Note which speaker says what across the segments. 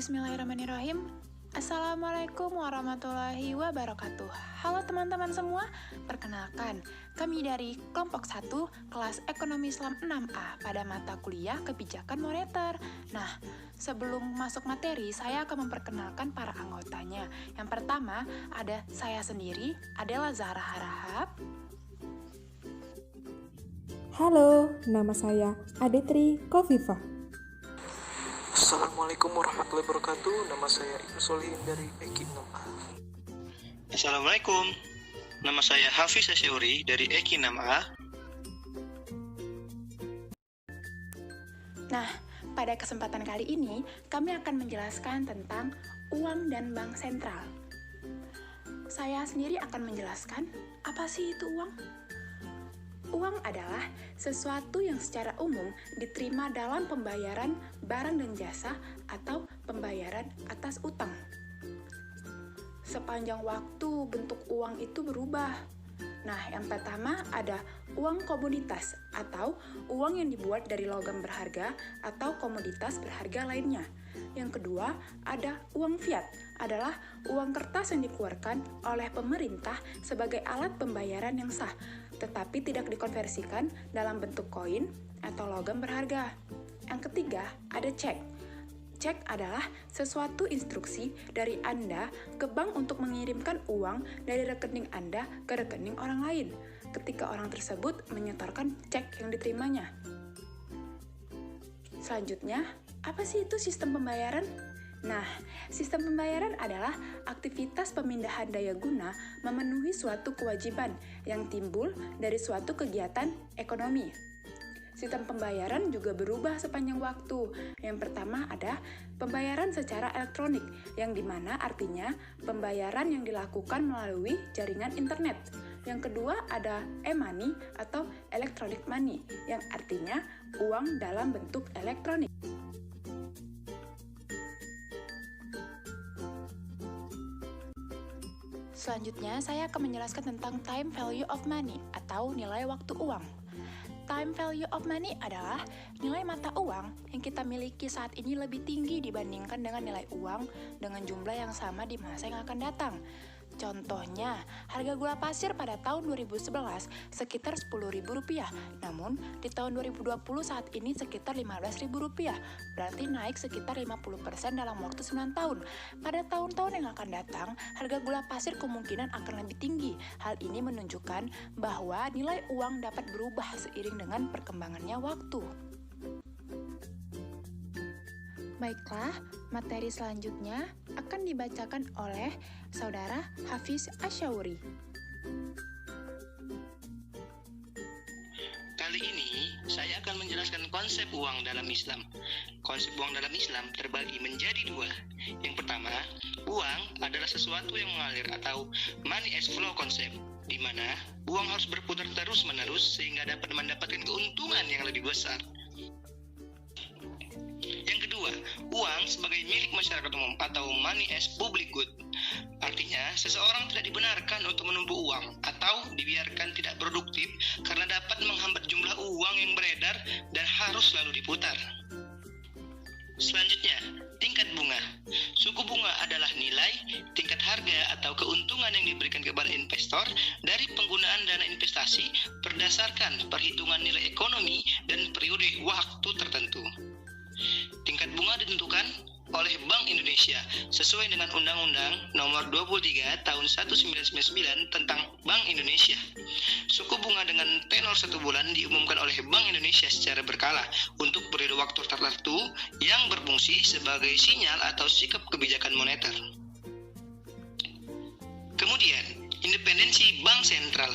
Speaker 1: Bismillahirrahmanirrahim. Assalamualaikum warahmatullahi wabarakatuh. Halo teman-teman semua, perkenalkan, kami dari kelompok 1 kelas Ekonomi Islam 6A pada mata kuliah Kebijakan Moneter. Nah, sebelum masuk materi, saya akan memperkenalkan para anggotanya. Yang pertama, ada saya sendiri, Adela Zahra Harahap.
Speaker 2: Halo, nama saya Aditri Kofifah.
Speaker 3: Assalamualaikum warahmatullahi wabarakatuh. Nama saya Ibnu Solihin dari Eki 6A.
Speaker 4: Assalamualaikum. Nama saya Hafiz Asyauri dari Eki 6A.
Speaker 1: Nah, pada kesempatan kali ini, kami akan menjelaskan tentang uang dan bank sentral. Saya sendiri akan menjelaskan, apa sih itu uang? Uang adalah sesuatu yang secara umum diterima dalam pembayaran barang dan jasa atau pembayaran atas utang. Sepanjang waktu bentuk uang itu berubah. Nah, yang pertama ada uang komoditas atau uang yang dibuat dari logam berharga atau komoditas berharga lainnya. Yang kedua ada uang fiat, adalah uang kertas yang dikeluarkan oleh pemerintah sebagai alat pembayaran yang sah, tetapi tidak dikonversikan dalam bentuk koin atau logam berharga. Yang ketiga ada cek. Cek adalah sesuatu instruksi dari Anda ke bank untuk mengirimkan uang dari rekening Anda ke rekening orang lain ketika orang tersebut menyetorkan cek yang diterimanya. Selanjutnya, apa sih itu sistem pembayaran? Nah, sistem pembayaran adalah aktivitas pemindahan daya guna memenuhi suatu kewajiban yang timbul dari suatu kegiatan ekonomi. Sistem pembayaran juga berubah sepanjang waktu. Yang pertama ada pembayaran secara elektronik, yang dimana artinya pembayaran yang dilakukan melalui jaringan internet. Yang kedua ada e-money atau electronic money, yang artinya uang dalam bentuk elektronik. Selanjutnya, saya akan menjelaskan tentang time value of money atau nilai waktu uang. Time value of money adalah nilai mata uang yang kita miliki saat ini lebih tinggi dibandingkan dengan nilai uang dengan jumlah yang sama di masa yang akan datang. Contohnya, harga gula pasir pada tahun 2011 sekitar Rp10.000, namun di tahun 2020 saat ini sekitar Rp15.000, berarti naik sekitar 50% dalam waktu 9 tahun. Pada tahun-tahun yang akan datang, harga gula pasir kemungkinan akan lebih tinggi. Hal ini menunjukkan bahwa nilai uang dapat berubah seiring dengan perkembangannya waktu. Baiklah, materi selanjutnya akan dibacakan oleh Saudara Hafiz Asyauri.
Speaker 4: Kali ini, saya akan menjelaskan konsep uang dalam Islam. Konsep uang dalam Islam terbagi menjadi dua. Yang pertama, uang adalah sesuatu yang mengalir atau money as flow konsep, di mana uang harus berputar terus-menerus sehingga dapat mendapatkan keuntungan yang lebih besar. Yang kedua, uang sebagai milik masyarakat umum atau money as public good. Artinya, seseorang tidak dibenarkan untuk menumpuk uang atau dibiarkan tidak produktif karena dapat menghambat jumlah uang yang beredar dan harus selalu diputar. Selanjutnya, tingkat bunga. Suku bunga adalah nilai, tingkat harga atau keuntungan yang diberikan kepada investor dari penggunaan dana investasi berdasarkan perhitungan nilai ekonomi dan periode waktu tertentu. Tingkat bunga ditentukan oleh Bank Indonesia sesuai dengan Undang-Undang Nomor 23 Tahun 1999 tentang Bank Indonesia. Suku bunga dengan tenor 1 bulan diumumkan oleh Bank Indonesia secara berkala untuk periode waktu tertentu yang berfungsi sebagai sinyal atau sikap kebijakan moneter. Kemudian, independensi bank sentral.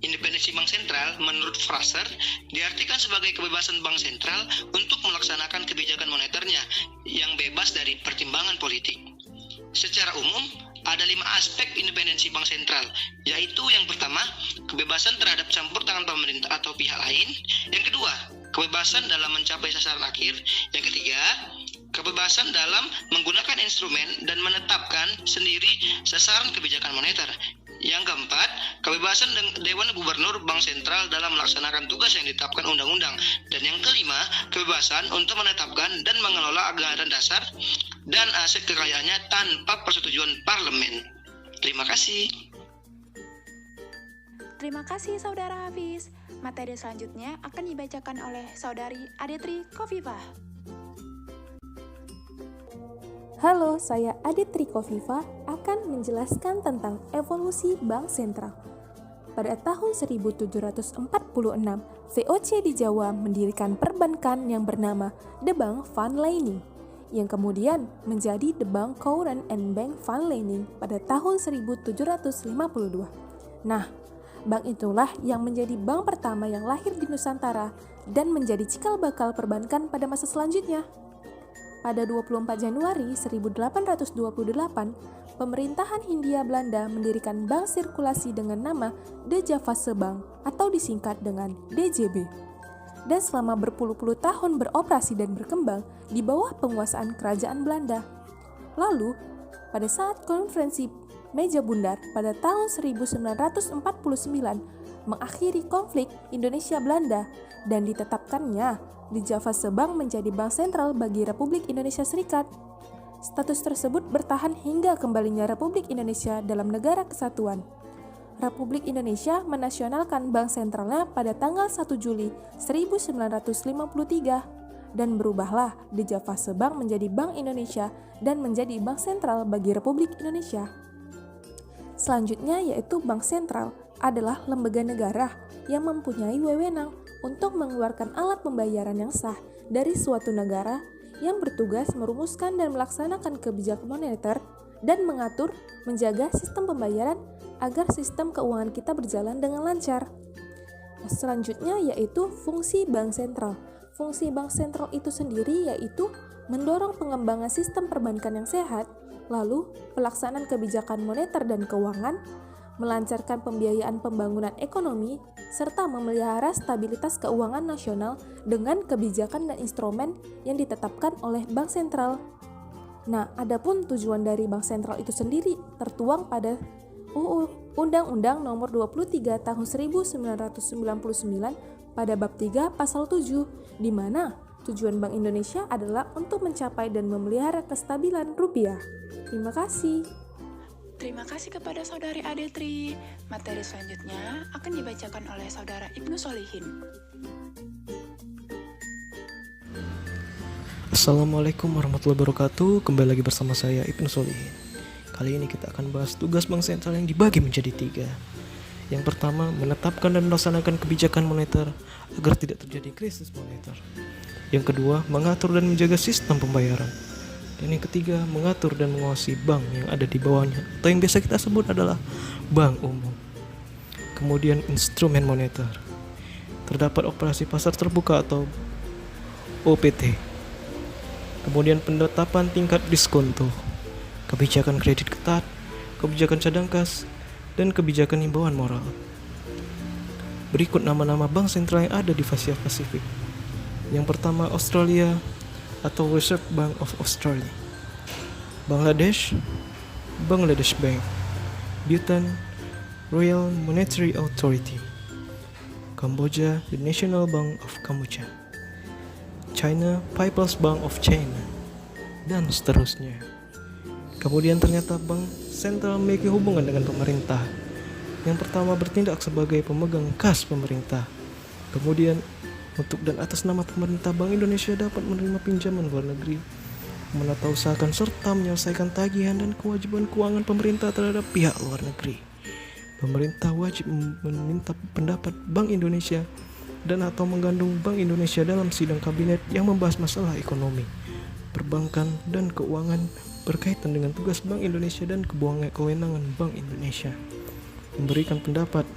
Speaker 4: Independensi bank sentral menurut Fraser diartikan sebagai kebebasan bank sentral untuk melaksanakan kebijakan moneternya yang bebas dari pertimbangan politik. Secara umum, ada 5 aspek independensi bank sentral, yaitu yang pertama, kebebasan terhadap campur tangan pemerintah atau pihak lain. Yang kedua, kebebasan dalam mencapai sasaran akhir. Yang ketiga, kebebasan dalam menggunakan instrumen dan menetapkan sendiri sasaran kebijakan moneter. Yang keempat, kebebasan Dewan Gubernur Bank Sentral dalam melaksanakan tugas yang ditetapkan undang-undang. Dan yang kelima, kebebasan untuk menetapkan dan mengelola anggaran dasar dan aset kekayaannya tanpa persetujuan parlemen. Terima kasih.
Speaker 1: Terima kasih Saudara Hafiz. Materi selanjutnya akan dibacakan oleh Saudari Adetri Kofifah.
Speaker 2: Halo, saya Aditri Kofifah akan menjelaskan tentang evolusi Bank Sentral. Pada tahun 1746, VOC di Jawa mendirikan perbankan yang bernama The Bank van Lening, yang kemudian menjadi The Bank Courant and Bank van Lening pada tahun 1752. Nah, bank itulah yang menjadi bank pertama yang lahir di Nusantara dan menjadi cikal bakal perbankan pada masa selanjutnya. Pada 24 Januari 1828, pemerintahan Hindia Belanda mendirikan bank sirkulasi dengan nama De Javase Bank atau disingkat dengan DJB. Dan selama berpuluh-puluh tahun beroperasi dan berkembang di bawah penguasaan kerajaan Belanda. Lalu, pada saat konferensi Meja Bundar pada tahun 1949 mengakhiri konflik Indonesia-Belanda dan ditetapkannya di Javase Bank menjadi bank sentral bagi Republik Indonesia Serikat. Status tersebut bertahan hingga kembalinya Republik Indonesia dalam negara kesatuan. Republik Indonesia menasionalkan bank sentralnya pada tanggal 1 Juli 1953 dan berubahlah di Javase Bank menjadi Bank Indonesia dan menjadi bank sentral bagi Republik Indonesia. Selanjutnya yaitu Bank Sentral adalah lembaga negara yang mempunyai wewenang untuk mengeluarkan alat pembayaran yang sah dari suatu negara yang bertugas merumuskan dan melaksanakan kebijakan moneter dan mengatur, menjaga sistem pembayaran agar sistem keuangan kita berjalan dengan lancar. Selanjutnya yaitu fungsi bank sentral. Fungsi bank sentral itu sendiri yaitu mendorong pengembangan sistem perbankan yang sehat, lalu pelaksanaan kebijakan moneter dan keuangan, melancarkan pembiayaan pembangunan ekonomi, serta memelihara stabilitas keuangan nasional dengan kebijakan dan instrumen yang ditetapkan oleh Bank Sentral. Nah, adapun tujuan dari Bank Sentral itu sendiri tertuang pada UU Undang-Undang Nomor 23 Tahun 1999 pada bab 3 pasal 7, di mana tujuan Bank Indonesia adalah untuk mencapai dan memelihara kestabilan rupiah. Terima kasih.
Speaker 1: Terima kasih kepada Saudari Adetri. Materi selanjutnya akan dibacakan oleh Saudara Ibnu Solihin.
Speaker 3: Assalamualaikum warahmatullahi wabarakatuh. Kembali lagi bersama saya Ibnu Solihin. Kali ini kita akan bahas tugas bank sentral yang dibagi menjadi 3. Yang pertama, menetapkan dan melaksanakan kebijakan moneter agar tidak terjadi krisis moneter. Yang kedua, mengatur dan menjaga sistem pembayaran. Dan yang ketiga, mengatur dan mengawasi bank yang ada di bawahnya, atau yang biasa kita sebut adalah bank umum. Kemudian instrumen moneter. Terdapat operasi pasar terbuka atau OPT. Kemudian penetapan tingkat diskonto, kebijakan kredit ketat, kebijakan cadang kas, dan kebijakan himbauan moral. Berikut nama-nama bank sentral yang ada di Asia Pasifik. Yang pertama, Australia atau Reserve Bank of Australia. Bangladesh Bank. Bhutan, Royal Monetary Authority. Kamboja, the National Bank of Kamboja. China, People's Bank of China, dan seterusnya. Kemudian ternyata bank sentral memiliki hubungan dengan pemerintah. Yang pertama, bertindak sebagai pemegang kas pemerintah. Kemudian untuk dan atas nama pemerintah, Bank Indonesia dapat menerima pinjaman luar negeri, menatausahakan serta menyelesaikan tagihan dan kewajiban keuangan pemerintah terhadap pihak luar negeri. Pemerintah wajib meminta pendapat Bank Indonesia dan atau menggandung Bank Indonesia dalam sidang kabinet yang membahas masalah ekonomi, perbankan, dan keuangan berkaitan dengan tugas Bank Indonesia dan kewenangan Bank Indonesia. Memberikan pendapat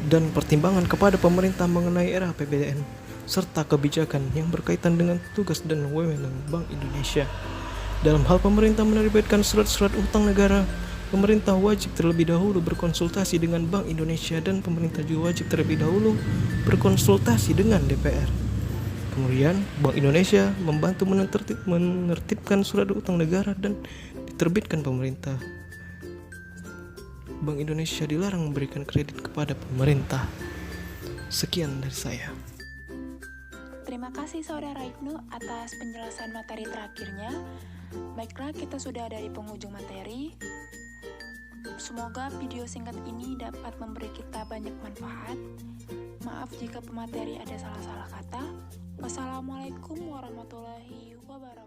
Speaker 3: dan pertimbangan kepada pemerintah mengenai era APBN serta kebijakan yang berkaitan dengan tugas dan wewenang Bank Indonesia. Dalam hal pemerintah menerbitkan surat-surat utang negara, pemerintah wajib terlebih dahulu berkonsultasi dengan Bank Indonesia dan pemerintah juga wajib terlebih dahulu berkonsultasi dengan DPR. Kemudian Bank Indonesia membantu menertibkan surat utang negara dan diterbitkan pemerintah. Bank Indonesia dilarang memberikan kredit kepada pemerintah. Sekian dari saya.
Speaker 1: Terima kasih Saudara Ibnu atas penjelasan materi terakhirnya. Baiklah, kita sudah ada di penghujung materi. Semoga video singkat ini dapat memberi kita banyak manfaat. Maaf jika pemateri ada salah-salah kata. Wassalamualaikum warahmatullahi wabarakatuh.